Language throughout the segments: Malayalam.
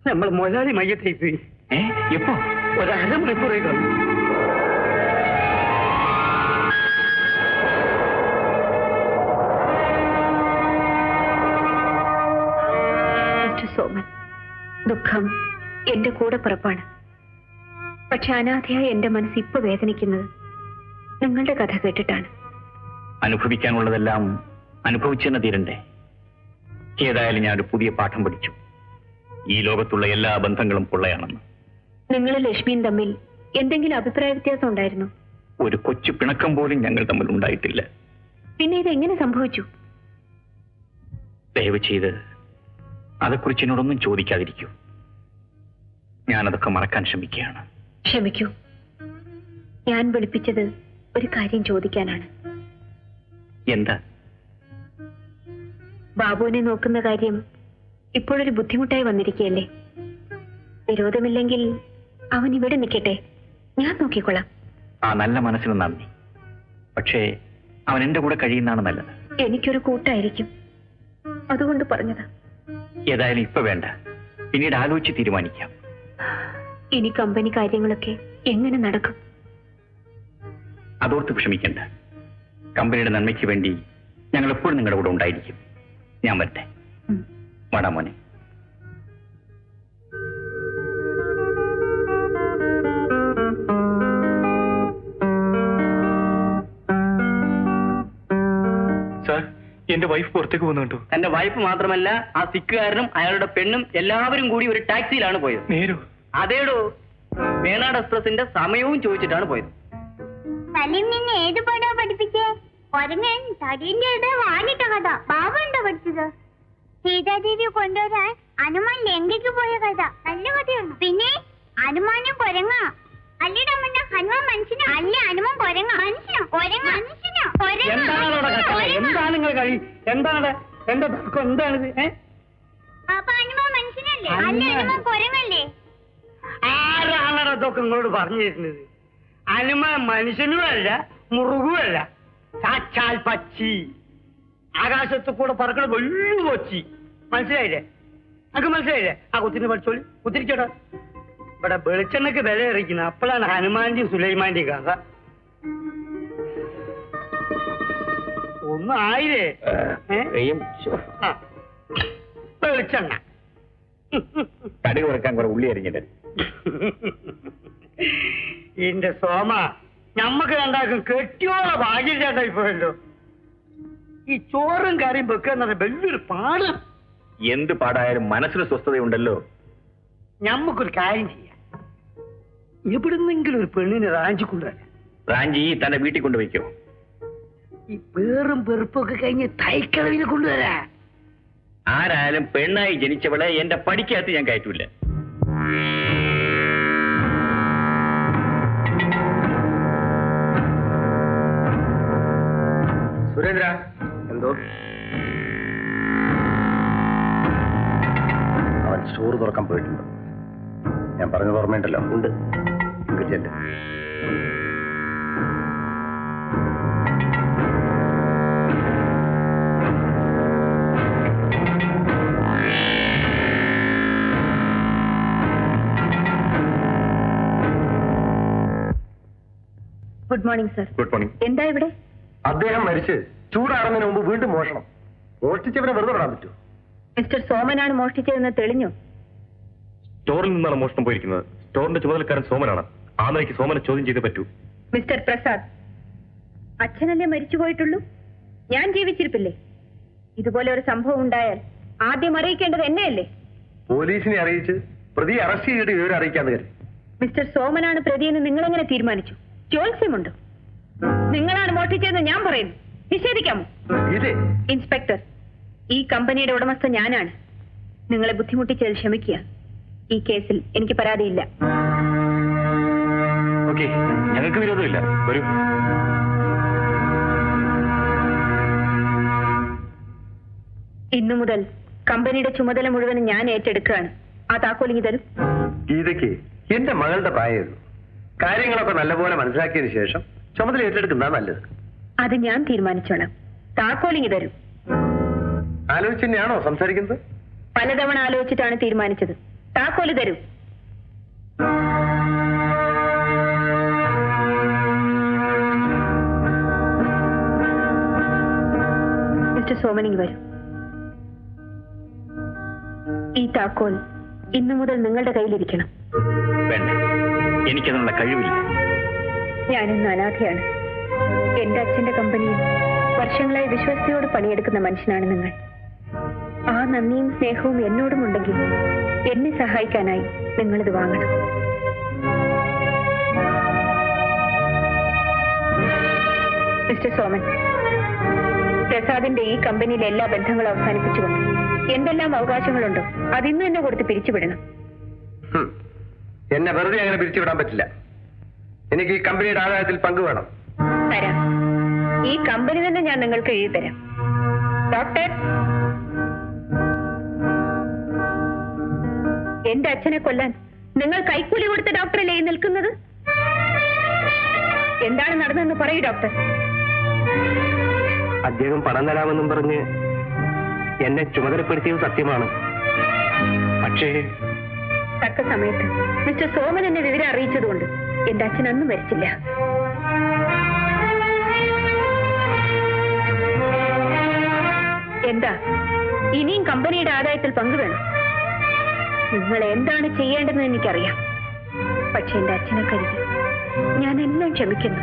നമ്മൾ മൊലാലി മയ്യത്തായി പോയി. എപ്പോ? ഒരു അരമണിക്കൂറേ കാണും. സോമൻ, ദുഃഖം എന്റെ കൂടെ പിറപ്പാണ്. പക്ഷെ അനാഥയായ എന്റെ മനസ്സ് ഇപ്പൊ വേദനിക്കുന്നത് നിങ്ങളുടെ കഥ കേട്ടിട്ടാണ്. അനുഭവിക്കാനുള്ളതെല്ലാം അനുഭവിച്ചെന്ന് തീരണ്ടേ? ഏതായാലും ഞാനൊരു പുതിയ പാഠം പഠിച്ചു. ഈ ലോകത്തുള്ള എല്ലാ ബന്ധങ്ങളും പൊള്ളയാണെന്ന്. നിങ്ങൾ ലക്ഷ്മിയും തമ്മിൽ എന്തെങ്കിലും അഭിപ്രായ വ്യത്യാസം ഉണ്ടായിരുന്നു? ഒരു കൊച്ചു പിണക്കം പോലും ഞങ്ങൾ തമ്മിൽ ഉണ്ടായിട്ടില്ല. പിന്നെ ഇതെങ്ങനെ സംഭവിച്ചു? ദയവ് ചെയ്ത് അതേക്കുറിച്ച് എന്നോടൊന്നും ചോദിക്കാതിരിക്കൂ. ഞാനതൊക്കെ മറക്കാൻ ശ്രമിക്കുകയാണ്. ക്ഷമിക്കൂ, ഞാൻ വിളിപ്പിച്ചത് ഒരു കാര്യം ചോദിക്കാനാണ്. എന്താ? ബാബുവിനെ നോക്കുന്ന കാര്യം ഇപ്പോഴൊരു ബുദ്ധിമുട്ടായി വന്നിരിക്കുകയല്ലേ? വിരോധമില്ലെങ്കിൽ അവൻ ഇവിടെ നിൽക്കട്ടെ, ഞാൻ നോക്കിക്കൊള്ളാം. ആ നല്ല മനസ്സിന് നന്ദി. പക്ഷേ അവൻ എന്റെ കൂടെ കഴിയുന്നതാണ് നല്ലത്. എനിക്കൊരു കൂട്ടായിരിക്കും, അതുകൊണ്ട് പറഞ്ഞതാ. ഏതായാലും ഇപ്പൊ വേണ്ട, പിന്നീട് ആലോചിച്ച് തീരുമാനിക്കാം. ഇനി കമ്പനി കാര്യങ്ങളൊക്കെ എങ്ങനെ നടക്കും? അതോർത്ത് വിഷമിക്കണ്ട. കമ്പനിയുടെ നന്മയ്ക്ക് വേണ്ടി ഞങ്ങൾ എപ്പോഴും നിങ്ങളുടെ കൂടെ ഉണ്ടായിരിക്കും. ഞാൻ വരട്ടെ. വാടാ മോനെ. സാർ, എന്റെ വൈഫ് പുറത്തേക്ക് പോകുന്നുണ്ടോ? എന്റെ വൈഫ് മാത്രമല്ല, ആ സിക്കുകാരനും അയാളുടെ പെണ്ണും എല്ലാവരും കൂടി ഒരു ടാക്സിയിലാണ് പോയത്. നേരോ? അതേടോ, വേണാട് എക്സ്പ്രസിന്റെ സമയവും ചോദിച്ചിട്ടാണ് പോയത്. സലീം നിന്നെ ഏത് പടോ പഠിപ്പിച്ചേ? ഒരങ്ങൻ തടീന്റെ ഇട വാങ്ങിട്ട കഥ ബാബു ഉണ്ടോ പഠിച്ചത്? സീതാദേവി കൊണ്ടുവരാൻ ഹനുമാൻ ലങ്കയ്ക്ക് പോയ കഥ നല്ല കഥയാണ്. പിന്നെ ഹനുമാനും കൊരങ്ങ അല്ലിടമ്മ. ഹനുമാൻ മനുഷ്യനോ? അല്ല, ഹനുമാൻ കൊരങ്ങ. മനുഷ്യനോ? കൊരങ്ങ മനുഷ്യനോ? എന്താണ് നിങ്ങൾ കഴി? എന്താണ് എന്റെ തർക്കം? എന്താണിത്? അപ്പൊ ഹനുമാൻ മനുഷ്യനല്ലേ? അല്ല, ഹനുമാൻ കൊരങ്ങല്ലേ? ആരാണോ ഇതൊക്കെ നിങ്ങളോട് പറഞ്ഞു തരുന്നത്? ഹനുമാൻ മനുഷ്യനുമല്ല, മുറുകുമല്ല, സാക്ഷാൽ പക്ഷി. ആകാശത്ത് കൂടെ പറക്കണ വലിയ കൊച്ചി. മനസ്സിലായില്ലേ? നമുക്ക് മനസ്സിലായില്ലേ? ആ കുത്തിനെ പഠിച്ചോളി, കുത്തിരിക്കട്ടോ. ഇവിടെ വെളിച്ചെണ്ണക്ക് വില എറിക്കുന്നത് അപ്പോഴാണ് ഹനുമാന്റെയും സുലൈമാന്റെയും കഥ. ഒന്നും ആയില്ലേ? വെളിച്ചെണ്ണ കടി കുറക്കാൻ കുറെ ഉള്ളി അരിഞ്ഞിട്ട്. എന്റെ സോമ, ഞമ്മക്ക് രണ്ടാക്കും കെട്ടിയോള ഭാഗ്യമില്ലാണ്ടായി പോയല്ലോ. ഈ ചോറും കറിയും വെക്കുന്ന വലിയൊരു പാട്. എന്ത് പാടായാലും മനസ്സിന് സ്വസ്ഥതയുണ്ടല്ലോ. ഞമ്മക്കൊരു കാര്യം ചെയ്യാം. എവിടുന്നെങ്കിലും ഒരു പെണ്ണിനെ റാഞ്ചി കൊണ്ടുവരാം. റാഞ്ചി തന്റെ വീട്ടിൽ കൊണ്ടുവയ്ക്കോ? ഈ പേറും വെറുപ്പൊക്കെ കഴിഞ്ഞ് തൈക്കളവിനെ കൊണ്ടുവരാ. ആരായാലും പെണ്ണായി ജനിച്ചവളെ എന്റെ പടിക്കകത്ത് ഞാൻ കയറ്റൂല. സുരേന്ദ്ര, എന്തോ? അവൻ സ്റ്റോർ തുറക്കാൻ പോയിട്ടുണ്ട്. ഞാൻ പറഞ്ഞത് ഓർമ്മയുണ്ടല്ലോ? ഉണ്ട്. ചെല്ല്. Good morning sir. Good morning. എന്താ ഇവിടെ? അദ്ദേഹം മരിച്ച് ചൂടാറുന്നതിന് മുമ്പ് വീണ്ടും മോഷണം. മോഷ്ടിച്ചവരെ വെറുതെ വിടാൻ പറ്റൂ? മിസ്റ്റർ സോമനാണ് മോഷ്ടിച്ചതെന്ന് തെളിഞ്ഞു. സ്റ്റോറിൽ നിന്നാണ് മോഷണം പോയിരിക്കുന്നത്. സ്റ്റോറിന്റെ ചുമതലക്കാരൻ സോമനാണ്. ആ നിലയ്ക്ക് സോമനെ ചോദ്യം ചെയ്തേ പറ്റൂ. മിസ്റ്റർ പ്രസാദ്, അച്ഛനല്ലേ മരിച്ചുപോയിട്ടുള്ളൂ? ഞാൻ ജീവിച്ചിരിപ്പില്ലേ? ഇതുപോലെ ഒരു സംഭവം ഉണ്ടായാൽ ആദ്യം അറിയിക്കേണ്ടത് എന്നെയല്ലേ? പോലീസിനെ അറിയിച്ച് പ്രതിയെ അറസ്റ്റ് ചെയ്തിട്ട് വിവരം അറിയിക്കാന്ന് കരുതി. മിസ്റ്റർ സോമനാണ് പ്രതിയെന്ന് നിങ്ങളെങ്ങനെ തീരുമാനിച്ചു? ജോത്സ്യമുണ്ടോ? നിങ്ങളാണ് മോഷ്ടിച്ചതെന്ന് ഞാൻ പറയുന്നു. നിഷേധിക്കാമോ? ഇതേ ഇൻസ്പെക്ടർ, ഈ കമ്പനിയുടെ ഉടമസ്ഥ ഞാനാണ്. നിങ്ങളെ ബുദ്ധിമുട്ടിച്ചതിൽ ക്ഷമിക്കുക. ഈ കേസിൽ എനിക്ക് പരാതിയില്ല. ഓക്കെ, ഞങ്ങൾക്ക് വിരോധമില്ല. വരൂ. ഇന്നു മുതൽ കമ്പനിയുടെ ചുമതല മുഴുവൻ ഞാൻ ഏറ്റെടുക്കുകയാണ്. ആ താക്കോലിങ്ങി തരും. ഗീതയ്ക്ക് എന്റെ മകളുടെ പ്രായമുള്ളൂ. കാര്യങ്ങളൊക്കെ നല്ലപോലെ മനസ്സിലാക്കിയതിനു ശേഷം ചുമതല ഏറ്റെടുക്കുന്നതാ നല്ലത്. അത് ഞാൻ തീരുമാനിച്ചോളാം. താക്കോലിങ്ങി തരും. ആലോചിച്ച് തന്നെയാണോ സംസാരിക്കുന്നത്? പലതവണ ആലോചിച്ചിട്ടാണ് തീരുമാനിച്ചത്. താക്കോല് തരൂ. മിസ്റ്റർ സോമനിങ് വരൂ. ഈ താക്കോൽ ഇന്നു മുതൽ നിങ്ങളുടെ കയ്യിലിരിക്കണം. വേണ്ട, എനിക്കതിനുള്ള കഴിവില്ല. ഞാനിന്ന് അനാഥയാണ്. എന്റെ അച്ഛന്റെ കമ്പനിയിൽ വർഷങ്ങളായി വിശ്വസ്തയോട് പണിയെടുക്കുന്ന മനുഷ്യനാണ് നിങ്ങൾ. ആ നന്ദിയും സ്നേഹവും എന്നോടും ഉണ്ടെങ്കിൽ എന്നെ സഹായിക്കാനായി നിങ്ങളിത് വാങ്ങണം. മിസ്റ്റർ സോമൻ, പ്രസാദിന്റെ ഈ കമ്പനിയിലെ എല്ലാ ബന്ധങ്ങളും അവസാനിപ്പിച്ചുകൊണ്ട് എന്തെല്ലാം അവകാശങ്ങളുണ്ടോ അതിന്ന് തന്നെ കൊടുത്ത് പിരിച്ചുവിടണം. എന്നെ വെറുതെ അങ്ങനെ പിരിച്ചുവിടാൻ പറ്റില്ല. എനിക്ക് ഈ കമ്പനിയുടെ ആദായത്തിൽ പങ്കുവേണം. തരാം. ഈ കമ്പനി തന്നെ ഞാൻ നിങ്ങൾക്ക് എഴുതി തരാം. ഡോക്ടർ, എന്റെ അച്ഛനെ കൊല്ലാൻ നിങ്ങൾ കൈക്കൂലി കൊടുത്ത ഡോക്ടറല്ലേ നിൽക്കുന്നത്? എന്താണ് നടന്നതെന്ന് പറയൂ ഡോക്ടർ. അദ്ദേഹം പണം തരാമെന്നും പറഞ്ഞ് എന്നെ ചുമതലപ്പെടുത്തിയത് സത്യമാണ്. പക്ഷേ തക്ക സമയത്ത് മിസ്റ്റർ സോമൻ എന്നെ വിവരം അറിയിച്ചതുകൊണ്ട് എന്റെ അച്ഛൻ അന്നും മരിച്ചില്ല. എന്താ ഇനിയും കമ്പനിയുടെ ആദായത്തിൽ പങ്കുവേണം? നിങ്ങൾ എന്താണ് ചെയ്യേണ്ടതെന്ന് എനിക്കറിയാം. പക്ഷെ എന്റെ അച്ഛനെ കരുതി ഞാൻ എല്ലാം ക്ഷമിക്കുന്നു.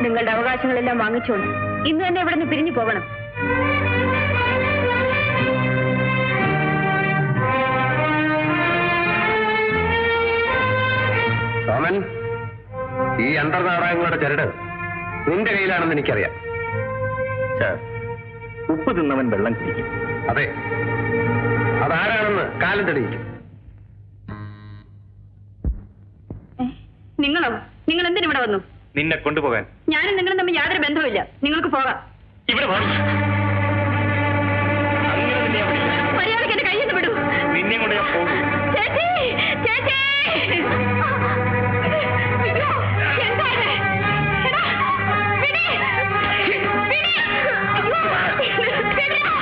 നിങ്ങളുടെ അവകാശങ്ങളെല്ലാം വാങ്ങിച്ചുകൊണ്ട് ഇന്ന് തന്നെ ഇവിടെ നിന്ന് പിരിഞ്ഞു പോകണം. സോമൻ, ഈ അന്തർനാടകങ്ങളുടെ ചരട് നിന്റെ കയ്യിലാണെന്ന് എനിക്കറിയാം. ഉപ്പ് തിന്നവൻ വെള്ളം കുടിക്കും. അതെ, അതാരാണെന്ന് കാലം തെളിയിക്കും. നിങ്ങളോ? നിങ്ങൾ എന്തിനിവിടെ വന്നു? നിന്നെ കൊണ്ടുപോകാൻ. ഞാനും നിങ്ങളും തമ്മിൽ യാതൊരു ബന്ധവുമില്ല. നിങ്ങൾക്ക് പോകാം. ഇവിടെ മര്യാദയ്ക്ക് എന്റെ കയ്യിൽ നിന്ന് വിടൂ. നിന്നെ കൊണ്ട് ഞാൻ പോകും. ചേച്ചി, ചേച്ചി! അയ്യോ, എന്താ ഇത്? എടാ, വിടി! വിടി! അയ്യോ, വിടിടാ!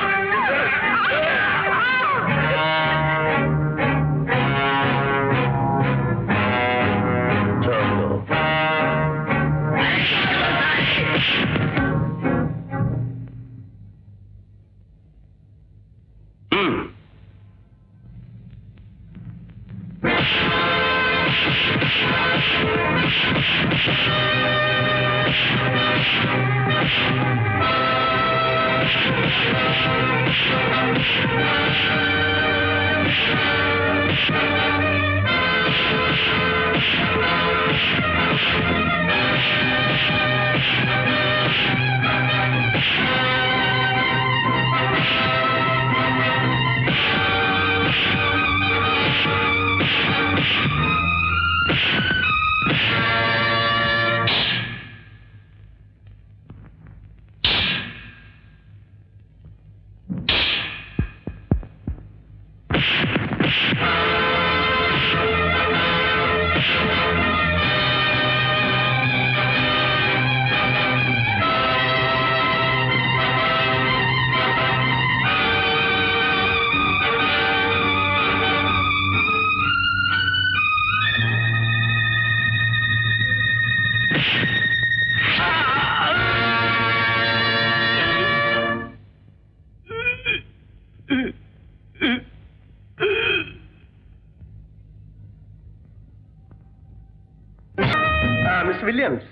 മിസ്റ്റർ വില്യംസ്,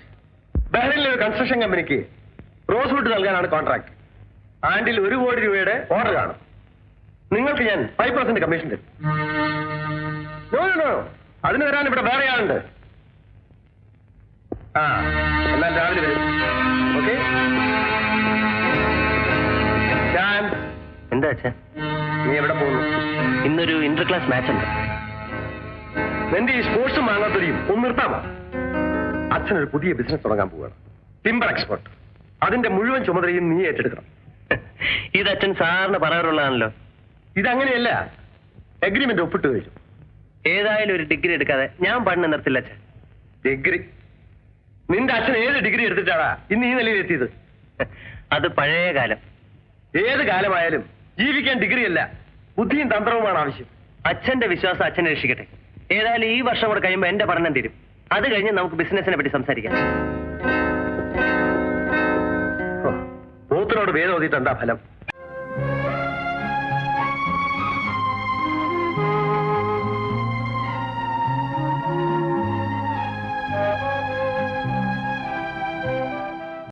ബഹ്റിനിലെ ഒരു കൺസ്ട്രക്ഷൻ കമ്പനിക്ക് റോസ്വുഡ് നൽകാനാണ് കോൺട്രാക്ട്. ആണ്ടിൽ 1 കോടി രൂപയുടെ ഓർഡർ കാണും. നിങ്ങൾക്ക് ഞാൻ 5% കമ്മീഷൻ തരും. നോ, അതിന് തരാൻ ഇവിടെ വേറെ ആളുണ്ട്. എന്നാൽ രാവിലെ വരും. ഓക്കെ? എന്താ അച്ഛാ, നീ എവിടെ പോകുന്നു? ഇന്നൊരു ഇന്റർ ക്ലാസ് മാച്ച് ഉണ്ട്. നിന്റെ ഈ സ്പോർട്സും വാങ്ങാത്തൊരിയും ഒന്ന് നിർത്താമോ? അച്ഛനൊരു പുതിയ ബിസിനസ് തുടങ്ങാൻ പോവുകയാണ്. Timber export. അതിന്റെ മുഴുവൻ ചുമതലയും നീ ഏറ്റെടുക്കണം. ഇത് അച്ഛൻ സാറിന് പറയാറുള്ളതാണല്ലോ. ഇതങ്ങനെയല്ല. എഗ്രിമെന്റ് ഒപ്പിട്ട് കഴിഞ്ഞു. ഏതായാലും ഒരു ഡിഗ്രി എടുക്കാതെ ഞാൻ പഠനം നിർത്തില്ല അച്ഛൻ. ഡിഗ്രി? നിന്റെ അച്ഛൻ ഏത് ഡിഗ്രി എടുത്തിട്ടാടാ ഇന്ന് ഈ നിലയിലെത്തിയത്? അത് പഴയ കാലം. ഏത് കാലമായാലും ജീവിക്കാൻ ഡിഗ്രി അല്ല, ബുദ്ധിയും തന്ത്രവുമാണ് ആവശ്യം. അച്ഛന്റെ വിശ്വാസം അച്ഛനെ രക്ഷിക്കട്ടെ. ഏതായാലും ഈ വർഷം കൂടെ കഴിയുമ്പോൾ എന്റെ പഠനം തീരും. അത് കഴിഞ്ഞ് നമുക്ക് ബിസിനസിനെ പറ്റി സംസാരിക്കാം. പോത്തിനോട് വേദം ഓതിയിട്ട് എന്താ ഫലം?